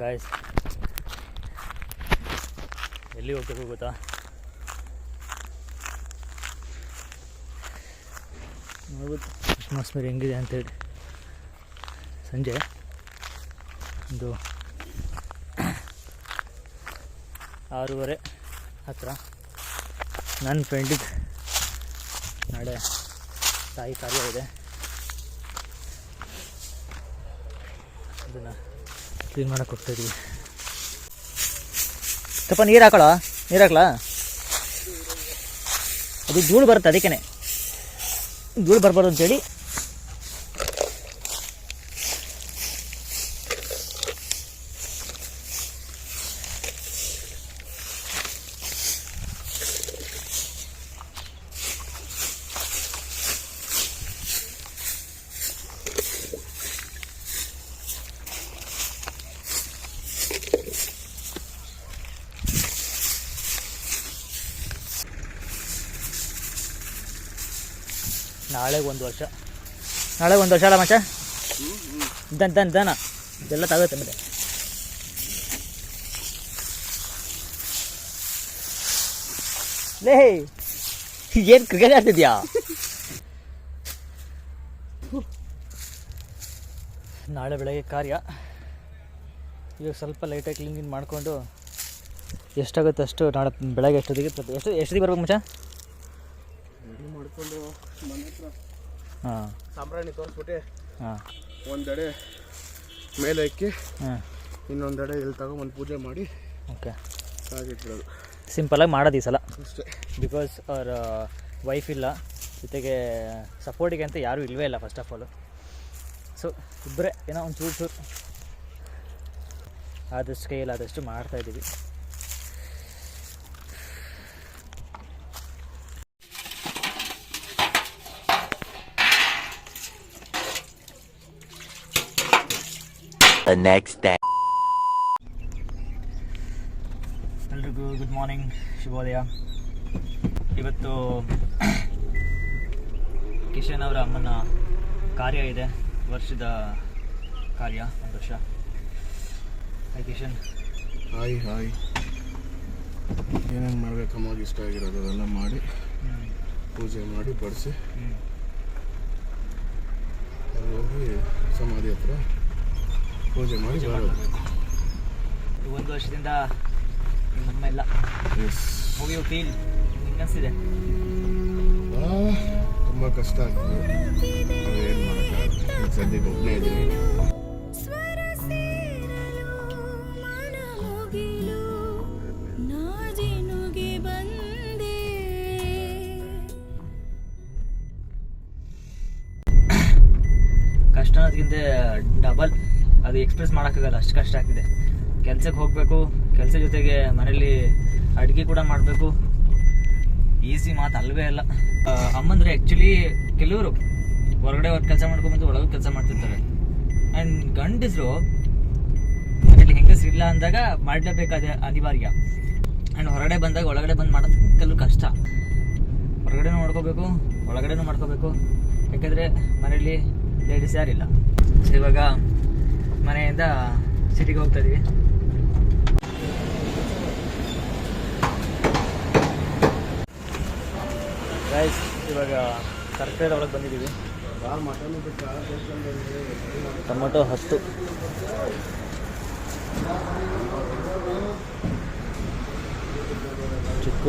Guys ಎಲ್ಲಿ ಹೋಗ್ಬೇಕು ಗೊತ್ತಾ? ನೋಡ್ಬೋದು ಅಟ್ಮಾಸ್ಫಿಯರ್ ಹೆಂಗಿದೆ ಅಂತೇಳಿ. ಸಂಜೆ ಒಂದು 6:30 ಹತ್ತಿರ ನನ್ನ ಫ್ರೆಂಡಿಗೆ ನಾಳೆ ತಾಯಿ ಕಾರ್ಯ ಇದೆ, ಅದನ್ನು ಕ್ಲೀನ್ ಮಾಡೋಕ್ಕೆ ಹೋಗ್ತಾಯಿದ್ವಿ. ಸ್ವಲ್ಪ ನೀರು ಹಾಕಳ, ನೀರು ಹಾಕ್ಲಾ? ಅದು ಧೂಳು ಬರುತ್ತೆ, ಅದಕ್ಕೇ ಧೂಳು ಬರಬಾರ್ದು ಅಂತೇಳಿ ನಾಳೆ ಒಂದು ವರ್ಷ ಅಲ್ಲ ಮಚ್ಚ? ದನ ಇದೆಲ್ಲ ತಗೋತ್ತೆ ಮತ್ತೆ. ಲೇ ಏನು ಕ್ರಿಕೆಟ್ ಆಡ್ತಿದ್ಯಾ? ನಾಳೆ ಬೆಳಗ್ಗೆ ಕಾರ್ಯ. ಇವಾಗ ಸ್ವಲ್ಪ ಲೈಟಾಗಿ ಕ್ಲೀನ್ ಮಾಡಿಕೊಂಡು ಎಷ್ಟಾಗುತ್ತೆ ಅಷ್ಟು ನಾಳೆ ಬೆಳಗ್ಗೆ ಎಷ್ಟೊತ್ತಿಗೆ ಬರ್ಬೇಕು ಮಚ್ಚ? ಮಾಡಿಕೊಂಡು ಮನೆ ಹತ್ರ ಸಾಂಬ್ರಾಣಿ ತೋರಿಸ್ಬಿಟ್ಟು ಒಂದೆಡೆ ಮೇಲೆ ಇಕ್ಕಿ ಇನ್ನೊಂದೆಡೆ ಇಲ್ಲಿ ತಗೊಂಬಂದು ಪೂಜೆ ಮಾಡಿ ಓಕೆ ಆಗಿಟ್ಬಿಡೋದು. ಸಿಂಪಲಾಗಿ ಮಾಡೋದು ಈ ಸಲ ಅಷ್ಟೇ. ಬಿಕಾಸ್ ಅವ್ರ ವೈಫ್ ಇಲ್ಲ, ಜೊತೆಗೆ ಸಪೋರ್ಟಿಗೆ ಅಂತ ಯಾರೂ ಇಲ್ಲವೇ ಇಲ್ಲ ಫಸ್ಟ್ ಆಫ್ ಆಲು. ಸೊ ಇಬ್ಬರೇ ಏನೋ ಒಂದು ಚೂರು ಆದಷ್ಟು ಕೈಯಲ್ಲಾದಷ್ಟು ಮಾಡ್ತಾಯಿದ್ದೀವಿ. The next day. ಎಲ್ರಿಗೂ ಗುಡ್ ಮಾರ್ನಿಂಗ್, ಶುಭೋದಯ. ಇವತ್ತು ಕಿಶನ್ ಅವರ ಅಮ್ಮನ ಕಾರ್ಯ ಇದೆ, ವರ್ಷದ ಕಾರ್ಯ, 1 ವರ್ಷ. ಹಾಯ್ ಕಿಶನ್. ಹಾಯ್ ಏನೇನು ಮಾಡ್ಬೇಕು ಅಮ್ಮಗೆ ಇಷ್ಟ ಆಗಿರೋದು ಅದೆಲ್ಲ ಮಾಡಿ ಪೂಜೆ ಮಾಡಿ ಬಡಿಸಿ ಹೋಗಿ ಸಮಾಧಿ ಹತ್ರ ಪೂಜೆ ಮಾಡಿ ಬರೋದು. 1 ವರ್ಷದಿಂದ ನಮ್ಮಮ್ಮ ಇಲ್ಲ ಹೋಗಿ ಫೀಲ್ ಹಿಂಗನ್ಸಿದೆ. ತುಂಬ ಕಷ್ಟ ಆಗ್ತದೆ, ಏನು ಮಾಡೋಕ್ಕಾಗಲ್ಲ. ಸದ್ಯಕ್ಕೆ ಒಬ್ಬನೇ ಇದ್ದೀನಿ. ಕಷ್ಟ ಅನ್ನೋದಕ್ಕಿಂತ ಡಬಲ್ ಅದು ಎಕ್ಸ್ಪ್ರೆಸ್ ಮಾಡೋಕ್ಕಾಗಲ್ಲ, ಅಷ್ಟು ಕಷ್ಟ ಆಗ್ತಿದೆ. ಕೆಲಸಕ್ಕೆ ಹೋಗಬೇಕು, ಕೆಲಸ ಜೊತೆಗೆ ಮನೇಲಿ ಅಡುಗೆ ಕೂಡ ಮಾಡಬೇಕು, ಈಸಿ ಮಾತು ಅಲ್ವೇ ಅಲ್ಲ. ಅಮ್ಮಂದರೆ ಆ್ಯಕ್ಚುಲಿ ಕೆಲವರು ಹೊರಗಡೆ ಕೆಲಸ ಮಾಡ್ಕೊಂಬಂದು ಒಳಗೆ ಕೆಲಸ ಮಾಡ್ತಿರ್ತಾರೆ. ಆ್ಯಂಡ್ ಗಂಡಸರು ಮನೇಲಿ ಹೆಂಗಸಿಲ್ಲ ಅಂದಾಗ ಮಾಡಲೇಬೇಕಾದ ಅನಿವಾರ್ಯ. ಆ್ಯಂಡ್ ಹೊರಗಡೆ ಬಂದಾಗ ಒಳಗಡೆ ಬಂದು ಮಾಡೋದು ಕೆಲವು ಕಷ್ಟ. ಹೊರಗಡೆನೂ ಮಾಡ್ಕೋಬೇಕು, ಒಳಗಡೆನೂ ಮಾಡ್ಕೋಬೇಕು, ಯಾಕೆಂದರೆ ಮನೇಲಿ ಲೇಡೀಸ್ ಯಾರಿಲ್ಲ. ಸೊ ಇವಾಗ ಮನೆಯಿಂದ ಸಿಟಿಗೆ ಹೋಗ್ತಾ ಇದೀವಿ. ಗೈಸ್ ಇವಾಗ ತರಕಾರಿ ಒಳಗೆ ಬಂದಿದ್ದೀವಿ. ಟೊಮೊಟೊ 10, ಚಿಕ್ಕ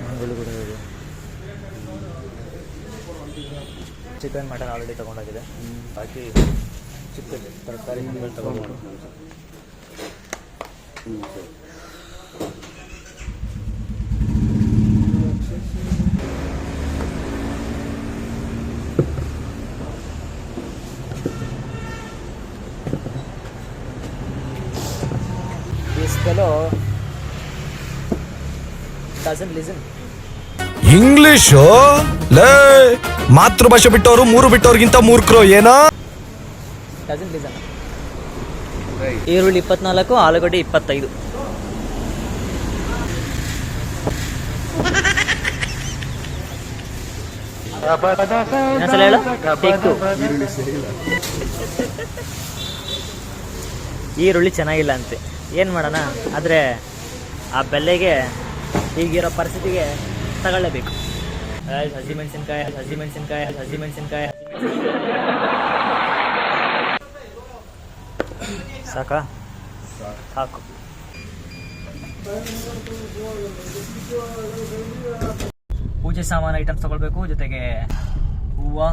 ಹಣ್ಣುಗಳು ಕೂಡ ಇದೆ. ಚಿಕನ್ ಮಟನ್ ಆಲ್ರೆಡಿ ತೊಗೊಂಡಾಗಿದೆ, ಬಾಕಿ ಚಿಕ್ಕ ತರಕಾರಿ ಹಣ್ಣುಗಳು ತೊಗೊಂಡು this fellow doesn't listen. English ಲೇ ಮಾತೃಭಾಷೆ ಬಿಟ್ಟವರು 3 ಬಿಟ್ಟವ್ರಿಗಿಂತ ಮೂರ್ಖರು ಏನೋ. Doesn't listen. ಈರುಳ್ಳಿ 24, ಆಲೂಗಡ್ಡೆ 25. ಇನ್ನೊಂದ್ಸಲ ಹೇಳು. ಟೇಕ್ 2. ಈರುಳ್ಳಿ ಚೆನ್ನಾಗಿಲ್ಲ ಅಂತೆ, ಏನು ಮಾಡೋಣ. ಆದರೆ ಆ ಬೆಲೆಗೆ ಈಗಿರೋ ಪರಿಸ್ಥಿತಿಗೆ ತಗೊಳ್ಳೇಬೇಕು. ಹಸಿಮೆಣಸಿನ್ಕಾಯಿ ಸಾಕಾ? ಸಾಕು. ಪೂಜೆ ಸಾಮಾನು ಐಟಮ್ಸ್ ತೊಗೊಳ್ಬೇಕು, ಜೊತೆಗೆ ಹೂವು,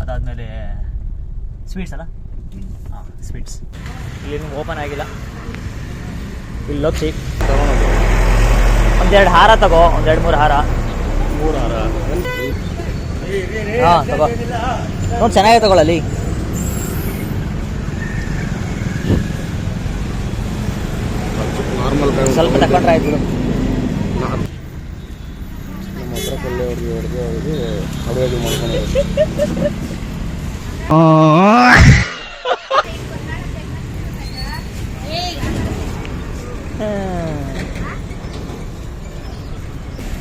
ಅದಾದಮೇಲೆ ಸ್ವೀಟ್ಸ್ ಅಲ್ಲ. ಹಾಂ, ಸ್ವೀಟ್ಸ್. ಇಲ್ಲಿ ಓಪನ್ ಆಗಿಲ್ಲ. ಇಲ್ಲಿ ಹೋಗಿ ಒಂದೆರಡು ಹಾರ ತಗೋ, ಒಂದೆರಡು ಮೂರು ಹಾರ. ಹಾಂ ತಗೋ, ನೋಡಿ ಚೆನ್ನಾಗಿ ತಗೊಳ್ಳಲ್ಲಿ. ಸ್ವಲ್ಪ ತಗೊಂಡ್ರೆ ಆಯ್ತು ಬಿಡು.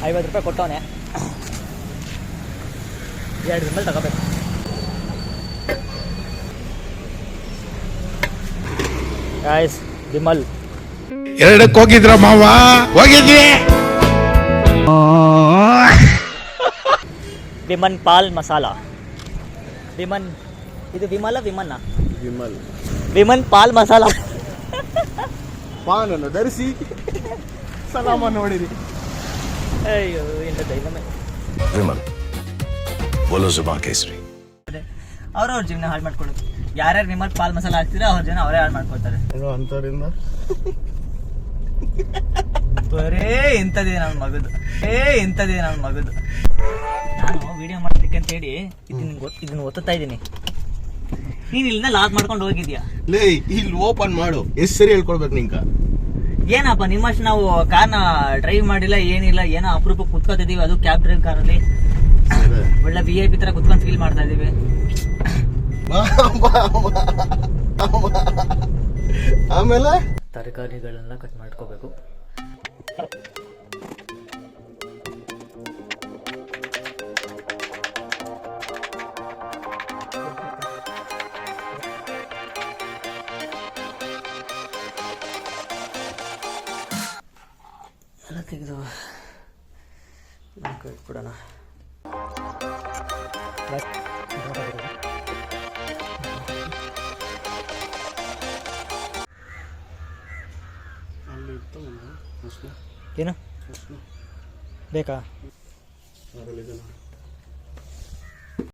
₹50 ಕೊಟ್ಟವನೆ, 2 ವಿಮಲ್ ತಗೋಬೇಕು. ಗಾಯ್ಸ್, ವಿಮಲ್ 2ಕ್ಕೆ ಹೋಗಿದ್ರ ಮಾವ? ಹೋಗಿದ್ವಿ. ವಿಮನ್ ಪಾಲ್ ಮಸಾಲ. ವಿಮನ್, ಇದು ವಿಮಲ ವಿಮನ್ನ? ವಿಮನ್ ಪಾಲ್ ಮಸಾಲ. ಪಾನನ್ನು ಧರಿಸಿ ಸಲಾಮ ನೋಡಿರಿ. ಅಯ್ಯೋ, ಎಂತ ದೈವಮೇ. ವಿಮಲ್ ಬೋಲೋ ಜುಬಾ ಕೇಸರಿ. ಅವ್ರವ್ರ ಜೀವನ ಹಾಳು ಮಾಡ್ಕೊಳ್ಳೋದು. ಯಾರ್ಯಾರು ವಿಮಲ್ ಪಾಲ್ ಮಸಾಲ ಹಾಕ್ತೀರಾ ಅವ್ರ ಜನ ಅವರೇ ಹಾಳು ಮಾಡ್ಕೊಳ್ತಾರೆ. ಅಂತವರಿಂದ ಬರೇ ಇಂಥದೇ ನನ್ನ ಮಗದು. ನಾನು ವಿಡಿಯೋ ಮಾಡ್ಲಿಕ್ಕೆ ಅಂತ ಹೇಳಿ ಇದನ್ನ ಒತ್ತುತ್ತಾ ಇದ್ದೀನಿ. ನೀನು ಇಲ್ಲಿಂದ ಲಾಕ್ ಮಾಡ್ಕೊಂಡು ಹೋಗಿದ್ಯಾ? ಲೇ, ಇಲ್ಲಿ ಓಪನ್ ಮಾಡು. ಎಷ್ಟು ಸರಿ ಹೇಳ್ಕೊಳ್ಬೇಕು ನಿಂಕ? ಏನಪ್ಪ ನಿಮ್ಮಷ್ಟು ನಾವು ಕಾರ್ನ ಡ್ರೈವ್ ಮಾಡಿಲ್ಲ, ಏನಿಲ್ಲ. ಏನೋ ಅಪರೂಪಕ್ಕೆ ಕುತ್ಕೋತಿದೀವಿ, ಅದು ಕ್ಯಾಬ್ ಡ್ರೈವ್ ಕಾರಲ್ಲಿ. ಒಳ್ಳೆ VIP ತರ ಕುತ್ಕೊಂಡು ಫೀಲ್ ಮಾಡ್ತಾ ಇದೀವಿ. ಆಮೇಲೆ ತರಕಾರಿಗಳನ್ನ ಕಟ್ ಮಾಡ್ಕೋಬೇಕು. ಎಲ್ಲ ತೆಗೆದು ಇಟ್ಬಿಡೋಣ. ಏನು ಬೇಕಾ?